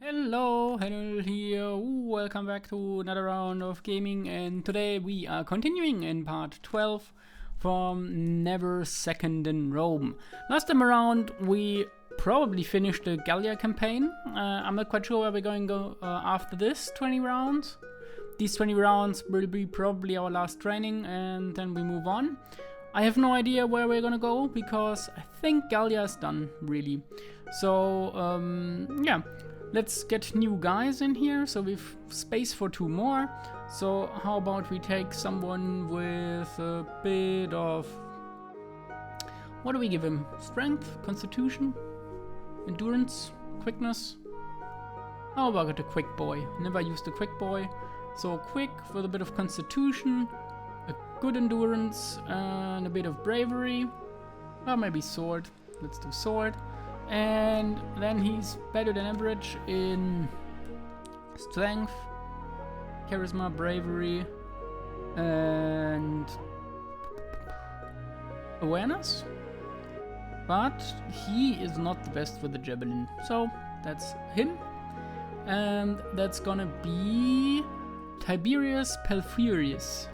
Hello here, welcome back to another round of gaming, and today we are continuing in part 12 from Never Second in Rome. Last time around we probably finished the Gallia campaign. I'm not quite sure where we're going to go after this 20 rounds. These 20 rounds will be probably our last training and then we move on. I have no idea where we're gonna go because I think Gallia is done, really. So, yeah. Let's get new guys in here, so we've space for 2 more. So how about we take someone with a bit of... What do we give him? Strength? Constitution? Endurance? Quickness? How about a quick boy? Never used a quick boy. So quick with a bit of constitution, a good endurance, and a bit of bravery. Or maybe sword. Let's do sword. And then he's better than average in strength, charisma, bravery, and awareness. But he is not the best with the javelin. So that's him. And that's gonna be Tiberius Pelfurius.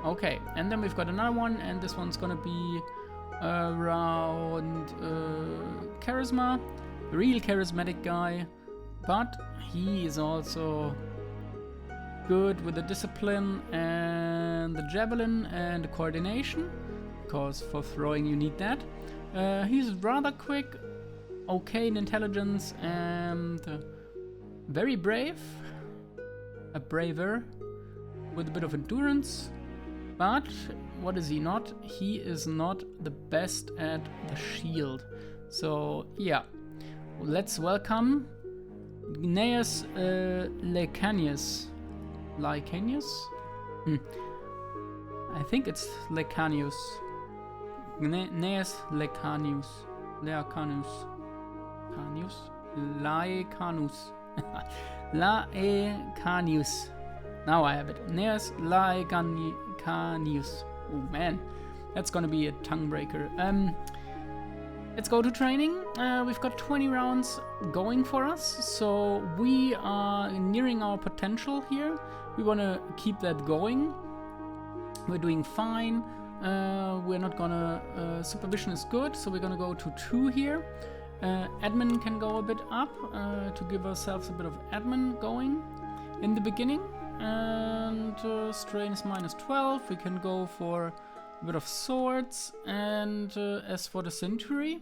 Okay, and then we've got another one, and this one's gonna be around charisma, real charismatic guy, but he is also good with the discipline and the javelin and the coordination, because for throwing you need that. He's rather quick, okay in intelligence, and very brave, a braver with a bit of endurance. But what is he not? He is not the best at the shield. So yeah, let's welcome Gnaeus Lecanius. Lecanius? I think it's Lecanius. Gnaeus Lecanius. Lecanius. Canius? Laecanus. Laecanus. Now I have it. Gnaeus Laecanus. Oh man, that's gonna be a tongue breaker. Let's go to training. We've got 20 rounds going for us, so we are nearing our potential here. We want to keep that going. We're doing fine. We're not gonna... supervision is good, so we're gonna go to 2 here. Admin can go a bit up to give ourselves a bit of admin going in the beginning. And strain is -12. We can go for a bit of swords. And as for the century,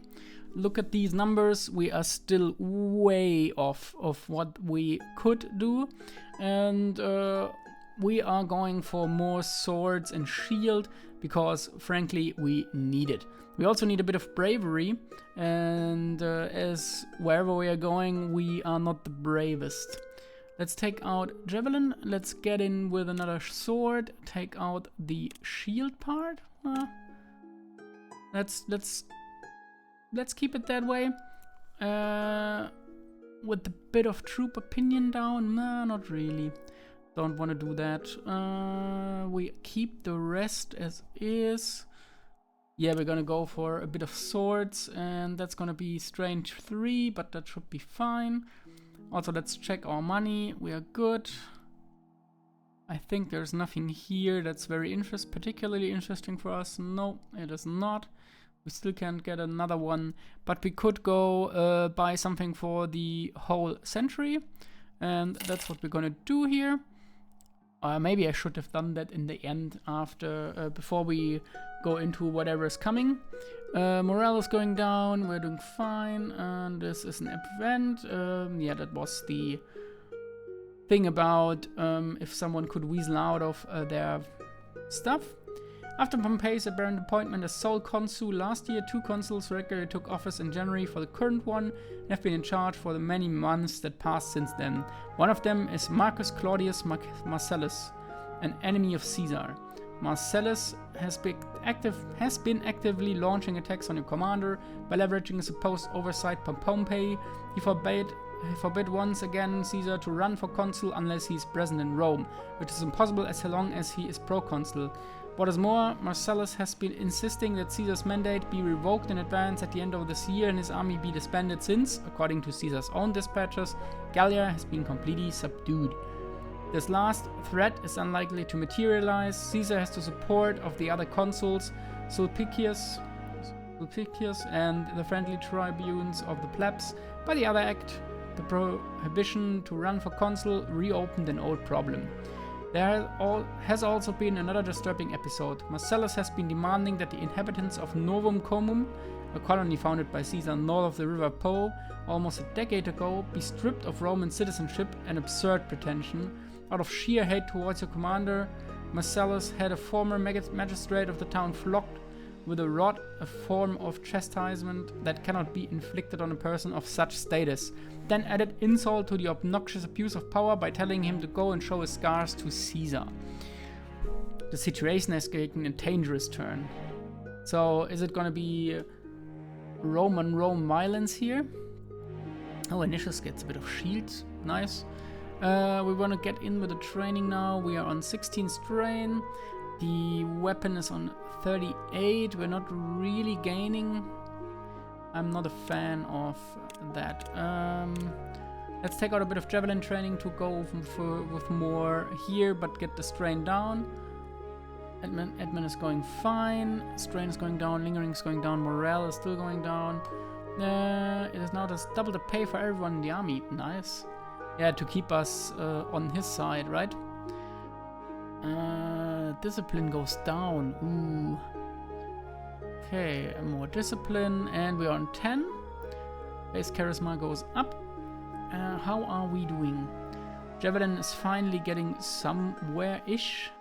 look at these numbers. We are still way off of what we could do. And we are going for more swords and shield because, frankly, we need it. We also need a bit of bravery. And as wherever we are going, we are not the bravest. Let's take out javelin. Let's get in with another sword. Take out the shield part. Let's keep it that way. With a bit of troop opinion down. Nah, not really. Don't want to do that. We keep the rest as is. Yeah, we're gonna go for a bit of swords, and that's gonna be strain 3, but that should be fine. Also, let's check our money. We are good. I think there's nothing here that's very particularly interesting for us. No, it is not. We still can't get another one, but we could go buy something for the whole century, and that's what we're gonna do here. Maybe I should have done that in the end after, before we go into whatever is coming. Morale is going down, we're doing fine, and this is an event. Yeah, that was the thing about if someone could weasel out of their stuff. After Pompey's apparent appointment as sole consul last year, 2 consuls regularly took office in January for the current one and have been in charge for the many months that passed since then. One of them is Marcus Claudius Marcellus, an enemy of Caesar. Marcellus has been actively launching attacks on your commander by leveraging a supposed oversight by Pompey. He forbid once again Caesar to run for consul unless he is present in Rome, which is impossible as long as he is proconsul. What is more, Marcellus has been insisting that Caesar's mandate be revoked in advance at the end of this year and his army be disbanded since, according to Caesar's own dispatches, Gallia has been completely subdued. This last threat is unlikely to materialize. Caesar has the support of the other consuls, Sulpicius and the friendly tribunes of the plebs. By the other act, the prohibition to run for consul reopened an old problem. There has also been another disturbing episode. Marcellus has been demanding that the inhabitants of Novum Comum, a colony founded by Caesar north of the river Po almost a decade ago, be stripped of Roman citizenship, an absurd pretension. Out of sheer hate towards your commander, Marcellus had a former magistrate of the town flogged with a rod, a form of chastisement that cannot be inflicted on a person of such status. Then added insult to the obnoxious abuse of power by telling him to go and show his scars to Caesar. The situation has taken a dangerous turn. So, is it gonna be Rome violence here? Oh, Anicius gets a bit of shield. Nice. We want to get in with the training now. We are on 16 strain. The weapon is on 38. We're not really gaining. I'm not a fan of that. Let's take out a bit of javelin training to go with more here, but get the strain down. Admin is going fine. Strain is going down. Lingering is going down. Morale is still going down. It is now just double the pay for everyone in the army. Nice. Yeah, to keep us on his side, right? Discipline goes down. Ooh. Okay, more discipline, and we are on 10. Base charisma goes up. How are we doing? Javelin is finally getting somewhere-ish.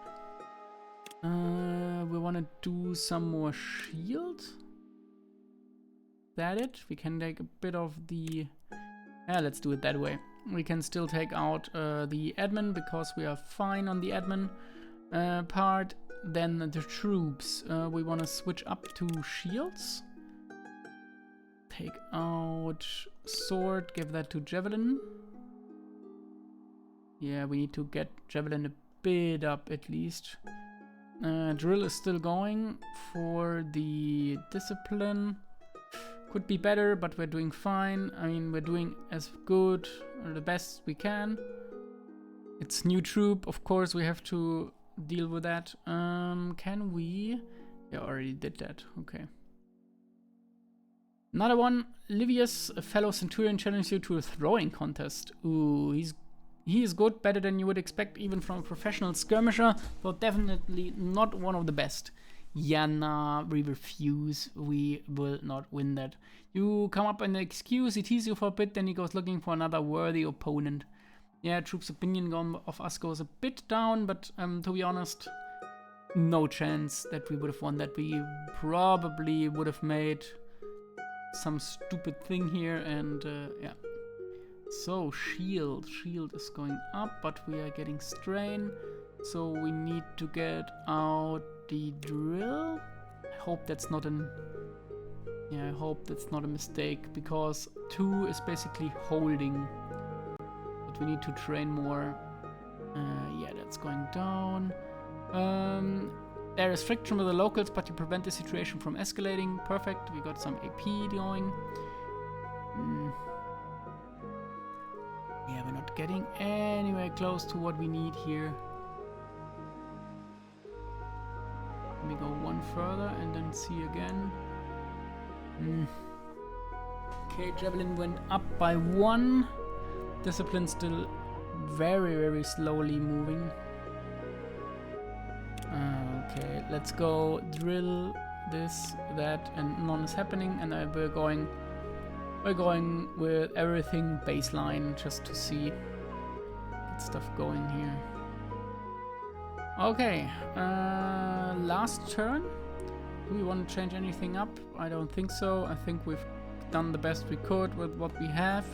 We want to do some more shield. Is that it? We can take a bit of the... Yeah, let's do it that way. We can still take out the admin because we are fine on the admin part. Then the troops. We want to switch up to shields. Take out sword, give that to javelin. Yeah, we need to get javelin a bit up at least. Drill is still going for the discipline. Could be better, but we're doing fine. I mean, we're doing as good or the best we can. It's new troop, of course we have to deal with that. Can we? Yeah, already did that. Okay. Another one. Livius, a fellow centurion, challenges you to a throwing contest. Ooh, he is good, better than you would expect even from a professional skirmisher, but definitely not one of the best. Yeah, nah, we refuse. We will not win that. You come up with an excuse, he teases you for a bit, then he goes looking for another worthy opponent. Yeah, troops' opinion of us goes a bit down, but to be honest, no chance that we would have won that. We probably would have made some stupid thing here, and yeah. So, shield is going up, but we are getting strain, so we need to get out the drill. I hope that's not I hope that's not a mistake, because 2 is basically holding, but we need to train more. Yeah, that's going down. There is friction with the locals, but you prevent the situation from escalating. Perfect. We got some AP going. Yeah, we're not getting anywhere close to what we need here. Let me go one further and then see again. Okay, javelin went up by 1. Discipline still very, very slowly moving. Okay, let's go drill this, that, and none is happening, and we're going with everything baseline just to see get stuff going here. Okay, last turn. Do we want to change anything up? I don't think so. I think we've done the best we could with what we have.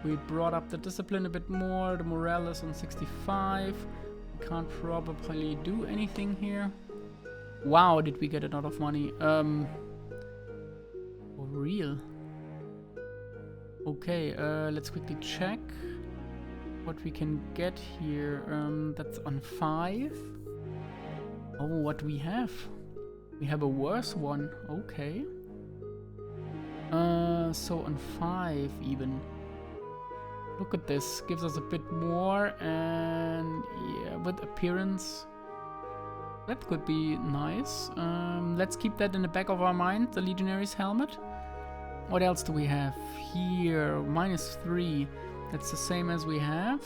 We brought up the discipline a bit more. The morale is on 65. We can't probably do anything here. Wow, did we get a lot of money? For real? Okay, let's quickly check what we can get here. That's on 5. Oh, what do we have? We have a worse one. Okay. So on 5 even. Look at this. Gives us a bit more, and yeah, with appearance. That could be nice. Let's keep that in the back of our mind, the Legionary's helmet. What else do we have here? -3. That's the same as we have.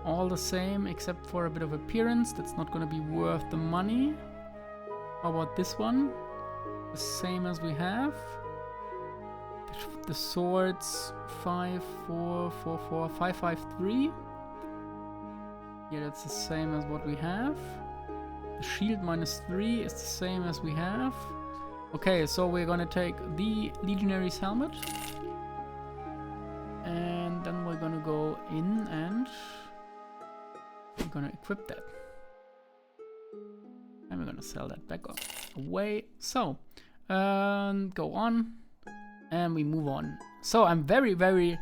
All the same, except for a bit of appearance. That's not going to be worth the money. How about this one? The same as we have. The swords 5, 4, 4, 4, 5, 5, 3. Yeah, that's the same as what we have. The shield -3 is the same as we have. Okay, so we're gonna take the Legionary's helmet. And then we're gonna go in and we're gonna equip that. And we're gonna sell that back away. So, go on. And we move on. So I'm very, very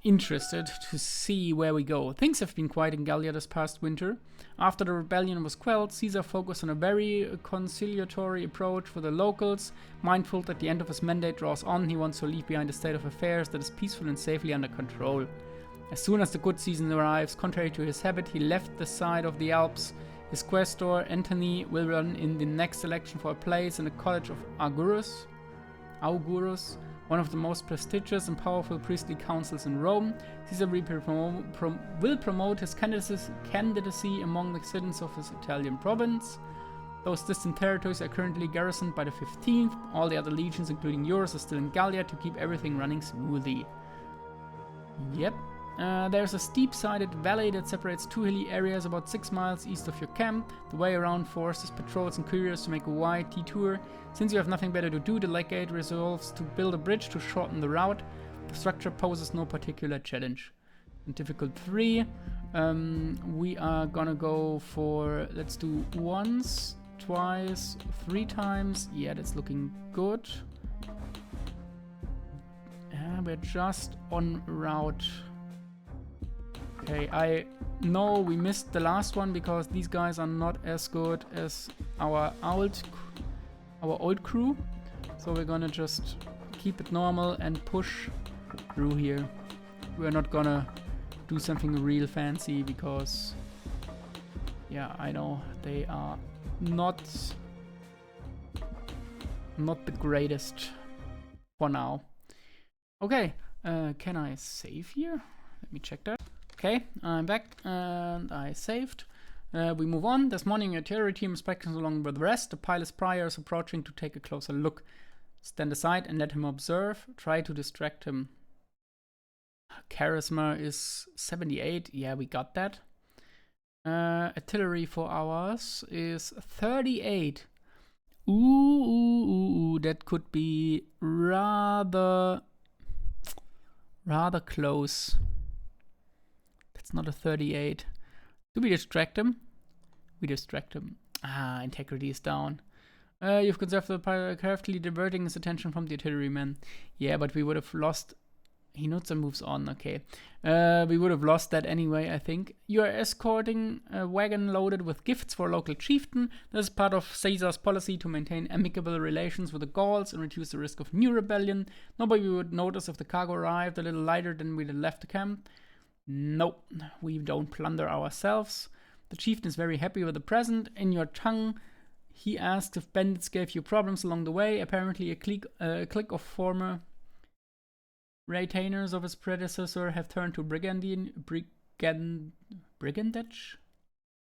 interested to see where we go. Things have been quiet in Gallia this past winter. After the rebellion was quelled, Caesar focused on a very conciliatory approach for the locals. Mindful that the end of his mandate draws on, he wants to leave behind a state of affairs that is peaceful and safely under control. As soon as the good season arrives, contrary to his habit, he left the side of the Alps. His questor, Antony, will run in the next election for a place in the College of Augurus, one of the most prestigious and powerful priestly councils in Rome. Caesar will promote his candidacy among the citizens of his Italian province. Those distant territories are currently garrisoned by the 15th. All the other legions, including yours, are still in Gallia to keep everything running smoothly. Yep. There's a steep-sided valley that separates two hilly areas about 6 miles east of your camp. The way around forces patrols and couriers to make a wide detour. Since you have nothing better to do, the legate resolves to build a bridge to shorten the route. The structure poses no particular challenge. In difficult 3, we are gonna go for, let's do once, twice, 3 times. Yeah, that's looking good. We're just on route. Okay, I know we missed the last one because these guys are not as good as our old crew. So we're gonna just keep it normal and push through here. We're not gonna do something real fancy because, yeah, I know they are not the greatest for now. Okay, can I save here? Let me check that. Okay, I'm back and I saved. We move on. This morning, your artillery team is practicing along with the rest. The pilot's prior is approaching to take a closer look. Stand aside and let him observe. Try to distract him. Charisma is 78. Yeah, we got that. Artillery for ours is 38. Ooh, that could be rather close. It's not a 38. Do we distract him? We distract him. Ah, integrity is down. You've conserved the pilot, carefully diverting his attention from the artilleryman. Yeah, but we would have lost. He notes and moves on. Okay. We would have lost that anyway, I think. You are escorting a wagon loaded with gifts for a local chieftain. This is part of Caesar's policy to maintain amicable relations with the Gauls and reduce the risk of new rebellion. Nobody would notice if the cargo arrived a little lighter than we'd have left the camp. Nope, we don't plunder ourselves. The chieftain is very happy with the present. In your tongue, he asked if bandits gave you problems along the way. Apparently, a clique of former retainers of his predecessor have turned to brigandage.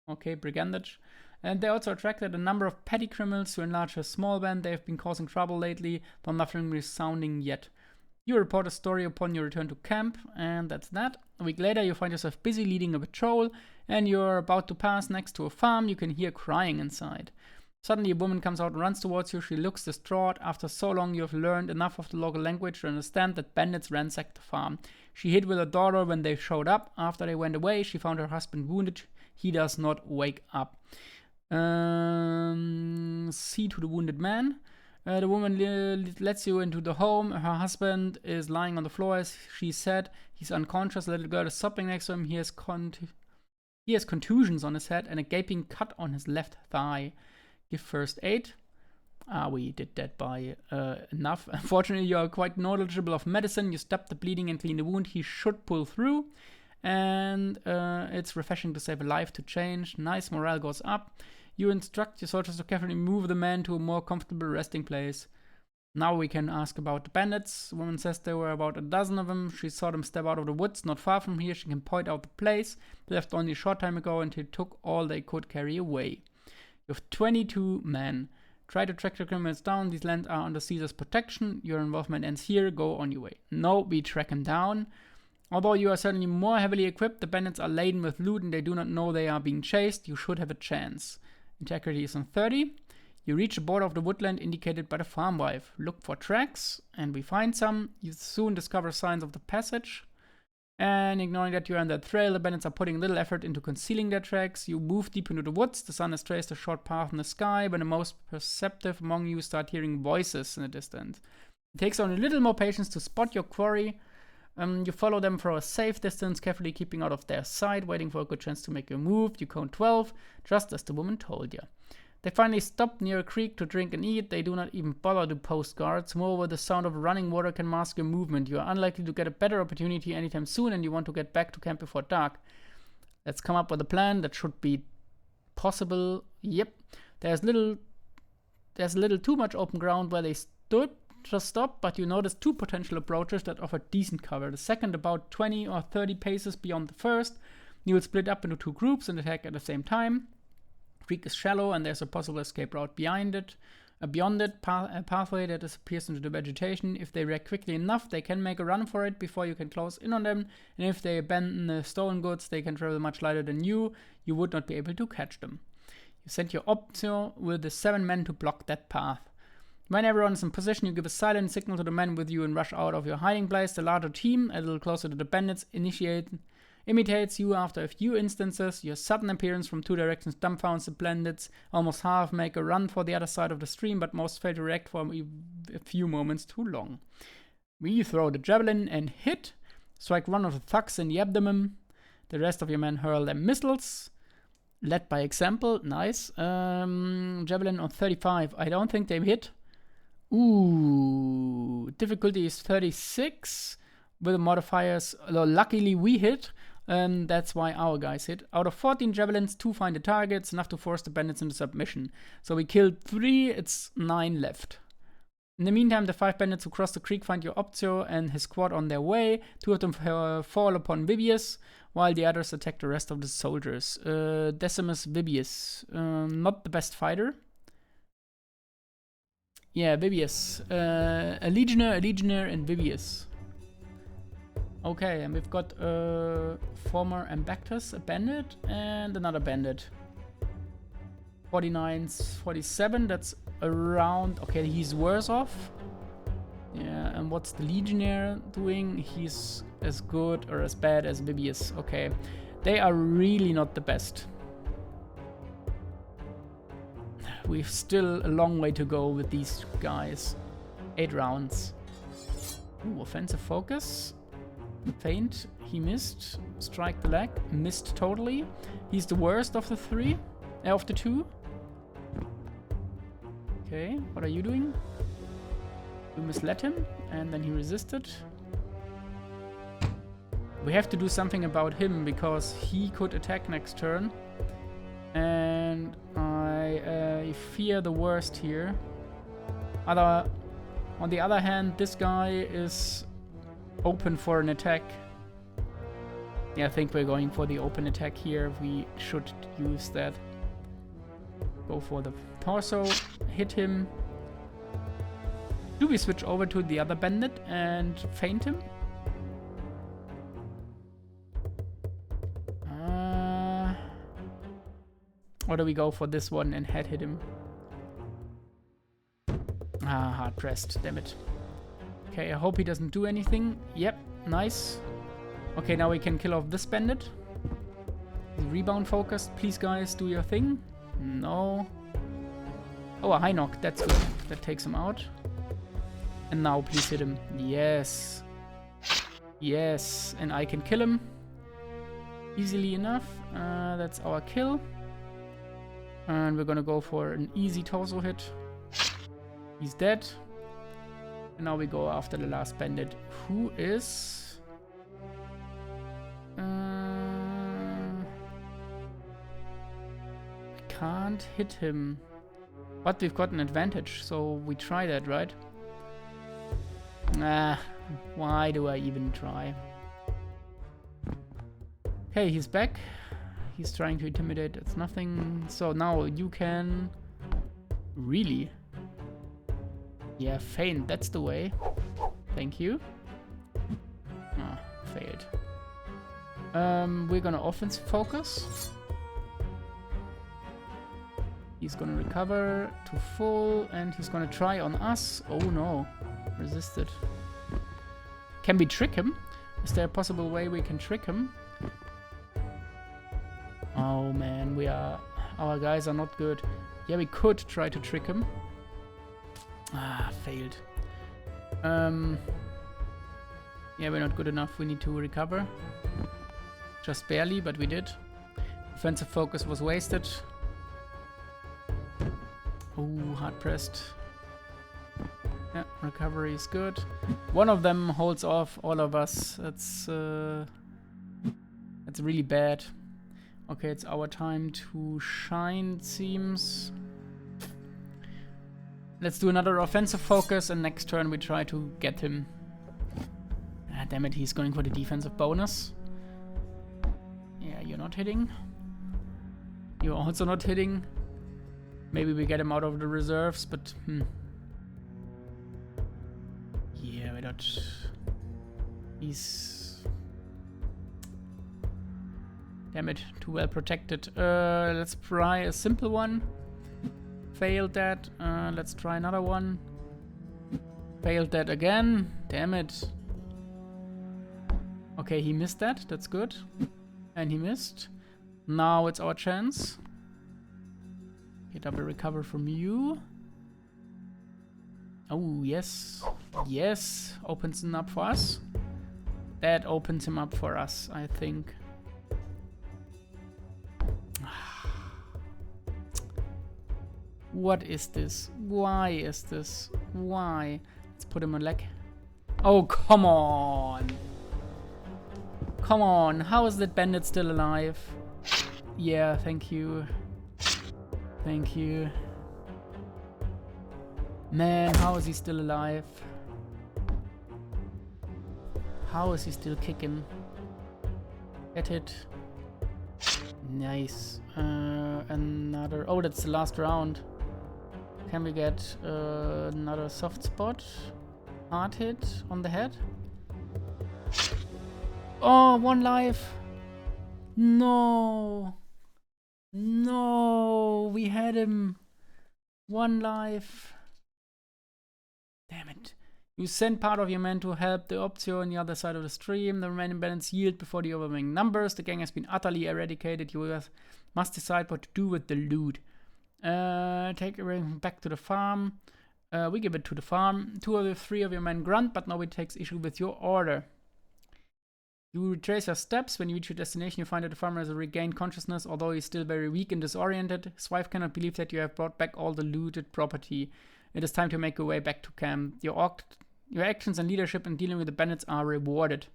Okay, brigandage. And they also attracted a number of petty criminals to enlarge a small band. They have been causing trouble lately, though nothing resounding yet. You report a story upon your return to camp, and that's that. A week later, you find yourself busy leading a patrol, and you're about to pass next to a farm. You can hear crying inside. Suddenly, a woman comes out and runs towards you. She looks distraught. After so long, you have learned enough of the local language to understand that bandits ransacked the farm. She hid with her daughter when they showed up. After they went away, she found her husband wounded. He does not wake up. See to the wounded man. The woman lets you into the home. Her husband is lying on the floor, as she said. He's unconscious. The little girl is sobbing next to him. He He has contusions on his head and a gaping cut on his left thigh. Give first aid. We did that by enough. Unfortunately, you are quite knowledgeable of medicine. You stop the bleeding and clean the wound. He should pull through. And it's refreshing to save a life to change. Nice, morale goes up. You instruct your soldiers to carefully move the man to a more comfortable resting place. Now we can ask about the bandits. The woman says there were about a dozen of them. She saw them step out of the woods not far from here. She can point out the place. They left only a short time ago and he took all they could carry away. You have 22 men. Try to track the criminals down. These lands are under Caesar's protection. Your involvement ends here. Go on your way. No, we track them down. Although you are certainly more heavily equipped, the bandits are laden with loot and they do not know they are being chased. You should have a chance. Integrity is on 30. You reach the border of the woodland indicated by the farm wife. Look for tracks, and we find some. You soon discover signs of the passage. And ignoring that you're on that trail, the bandits are putting little effort into concealing their tracks. You move deep into the woods. The sun has traced a short path in the sky, but the most perceptive among you start hearing voices in the distance. It takes only a little more patience to spot your quarry. You follow them for a safe distance, carefully keeping out of their sight, waiting for a good chance to make your move. You count 12, just as the woman told you. They finally stop near a creek to drink and eat. They do not even bother to post guards. Moreover, the sound of running water can mask your movement. You are unlikely to get a better opportunity anytime soon, and you want to get back to camp before dark. Let's come up with a plan that should be possible. Yep. There's a little too much open ground where they stood. Just stop, but you notice two potential approaches that offer decent cover. The second about 20 or 30 paces beyond the first. You will split up into two groups and attack at the same time. Creek is shallow and there's a possible escape route beyond it. A pathway that disappears into the vegetation. If they react quickly enough, they can make a run for it before you can close in on them. And if they abandon the stolen goods, they can travel much lighter than you. You would not be able to catch them. You send your optio with the 7 men to block that path. When everyone is in position, you give a silent signal to the men with you and rush out of your hiding place. The larger team, a little closer to the bandits, imitates you after a few instances. Your sudden appearance from 2 directions dumbfounds the bandits. Almost half make a run for the other side of the stream, but most fail to react for a few moments too long. We throw the javelin and hit. Strike one of the thugs in the abdomen. The rest of your men hurl their missiles. Led by example. Nice. Javelin on 35. I don't think they hit. Ooh, difficulty is 36 with the modifiers. Luckily we hit, that's why our guys hit. Out of 14 javelins, 2 find the targets, enough to force the bandits into submission. So we killed 3, it's 9 left. In the meantime, the 5 bandits who cross the creek find your Optio and his squad on their way. 2 of them fall upon Vibius, while the others attack the rest of the soldiers. Decimus Vibius, not the best fighter. Yeah, Vibius. A legionnaire, and Vibius. Okay, and we've got former Ambactus, a bandit, and another bandit. 49, 47, that's around... Okay, he's worse off. Yeah, and what's the legionnaire doing? He's as good or as bad as Vibius. Okay, they are really not the best. We've still a long way to go with these guys. 8 rounds. Ooh, offensive focus. Feint, he missed. Strike the leg, missed totally. He's the worst of the 3, of the 2. Okay, what are you doing? We misled him, and then he resisted. We have to do something about him, because he could attack next turn. And I fear the worst here. On the other hand, this guy is open for an attack. Yeah, I think we're going for the open attack here. We should use that. Go for the torso, hit him. Do we switch over to the other bandit and feint him? Or do we go for this one and head hit him? Ah, hard pressed, damn it. Okay, I hope he doesn't do anything. Yep, nice. Okay, now we can kill off this bandit. Rebound focused. Please, guys, do your thing. No. Oh, a high knock. That's good. That takes him out. And now, please hit him. Yes. Yes. And I can kill him. easily enough. That's our kill. And we're gonna go for an easy torso hit. He's dead. And now we go after the last bandit, who is... can't hit him. But we've got an advantage, so we try that, right? Why do I even try? Okay, he's back. He's trying to intimidate. It's nothing. So now you can... Really? Yeah, feint. That's the way. Thank you. Ah, failed. We're gonna offensive focus. He's gonna recover to full, and he's gonna try on us. Oh no. Resisted. Can we trick him? Is there a possible way we can trick him? Oh man, our guys are not good. Yeah, we could try to trick him. Ah, failed. Yeah, we're not good enough. We need to recover. Just barely, but we did. Offensive focus was wasted. Oh, hard pressed. Yeah, recovery is good. One of them holds off all of us. That's really bad. Okay, it's our time to shine, it seems. Let's do another offensive focus, and next turn we try to get him. Ah, damn it, he's going for the defensive bonus. Yeah, you're not hitting. You're also not hitting. Maybe we get him out of the reserves, but yeah, we're not... He's... Damn it, too well protected. Let's try a simple one. Failed that. Let's try another one. Failed that again. Damn it. Okay, he missed that. That's good. And he missed. Now it's our chance. Okay, double recover from you. Oh, yes. Yes. Opens him up for us. That opens him up for us, I think. What is this? Why is this? Why? Let's put him on leg. Oh, come on. Come on. How is that bandit still alive? Yeah, thank you. Thank you. Man, how is he still alive? How is he still kicking? Get it. Nice. Another... Oh, that's the last round. Can we get another soft spot? Hard hit on the head? Oh, one life. No. No, we had him. One life. Damn it. You send part of your men to help the Optio on the other side of the stream. The remaining balance yield before the overwhelming numbers. The gang has been utterly eradicated. You must decide what to do with the loot. Take everything back to the farm. We give it to the farm. 2 of the 3 of your men grunt, but nobody takes issue with your order. You retrace your steps. When you reach your destination, you find that the farmer has regained consciousness, although he's still very weak and disoriented. His wife cannot believe that you have brought back all the looted property. It is time to make your way back to camp. Your actions and leadership in dealing with the bandits are rewarded.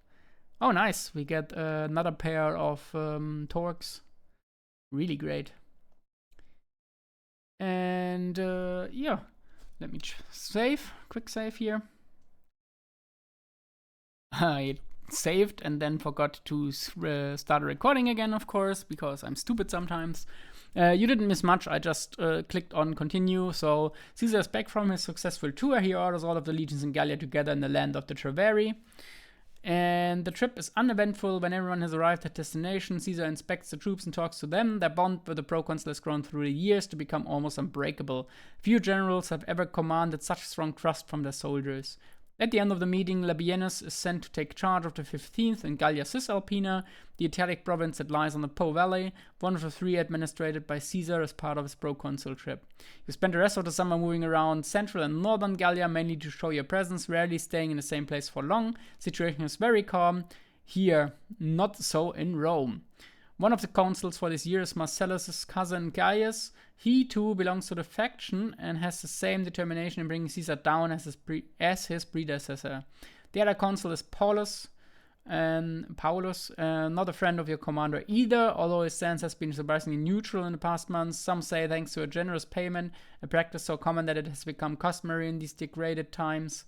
Oh, nice. We get another pair of torques. Really great. And yeah, let me save. Quick save here. I saved and then forgot to start a recording again, of course, because I'm stupid sometimes. You didn't miss much. I just clicked on continue. So Caesar is back from his successful tour. He orders all of the legions in Gallia together in the land of the Treveri. And the trip is uneventful. When everyone has arrived at destination, Caesar inspects the troops and talks to them. Their bond with the proconsul has grown through the years to become almost unbreakable. Few generals have ever commanded such strong trust from their soldiers. At the end of the meeting, Labienus is sent to take charge of the 15th in Gallia Cisalpina, the Italic province that lies on the Po Valley, one of the 3 administrated by Caesar as part of his proconsulship. You spend the rest of the summer moving around central and northern Gallia, mainly to show your presence, rarely staying in the same place for long. The situation is very calm. here, not so in Rome. One of the consuls for this year is Marcellus' cousin Gaius. He too belongs to the faction and has the same determination in bringing Caesar down as his predecessor. The other consul is Paulus, not a friend of your commander either, although his stance has been surprisingly neutral in the past months. Some say thanks to a generous payment, a practice so common that it has become customary in these degraded times.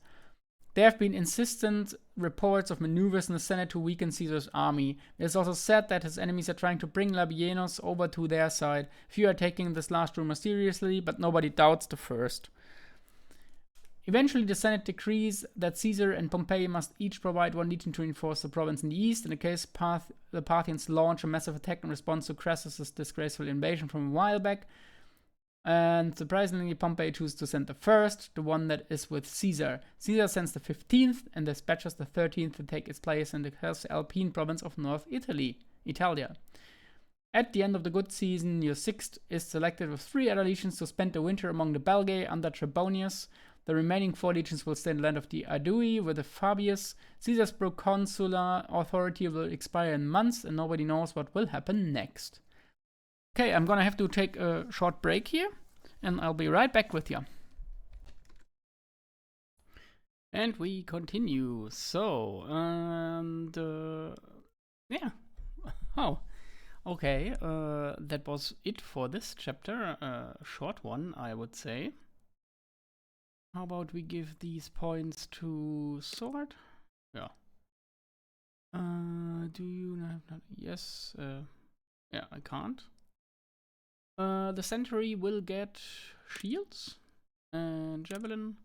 There have been insistent reports of maneuvers in the Senate to weaken Caesar's army. It is also said that his enemies are trying to bring Labienus over to their side. Few are taking this last rumor seriously, but nobody doubts the first. Eventually, the Senate decrees that Caesar and Pompey must each provide one legion to reinforce the province in the east. In the case, the Parthians launch a massive attack in response to Crassus' disgraceful invasion from a while back. And surprisingly, Pompey chooses to send the first, the one that is with Caesar. Caesar sends the 15th and dispatches the 13th to take its place in the Alpine province of North Italia. At the end of the good season, your 6th is selected with 3 other legions to spend the winter among the Belgae under Trebonius. The remaining 4 legions will stay in the land of the Aedui with the Fabius. Caesar's proconsular authority will expire in months, and nobody knows what will happen next. Okay, I'm gonna have to take a short break here, and I'll be right back with you. And we continue. So, yeah. Oh, okay. That was it for this chapter. A short one, I would say. How about we give these points to Sword? Yeah. Do you have? Yes. Yeah, I can't. The Century will get shields and javelin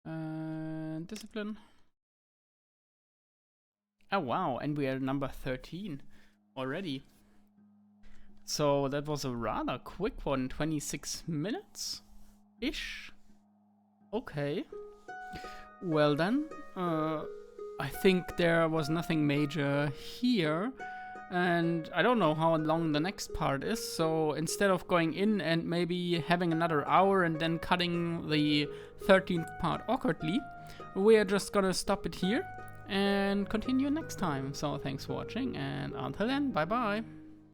and discipline. Oh wow, and we are number 13 already. So that was a rather quick one, 26 minutes-ish. Okay. Well then, I think there was nothing major here. And I don't know how long the next part is, so instead of going in and maybe having another hour and then cutting the 13th part awkwardly, we are just gonna stop it here and continue next time. So thanks for watching, and until then, bye bye.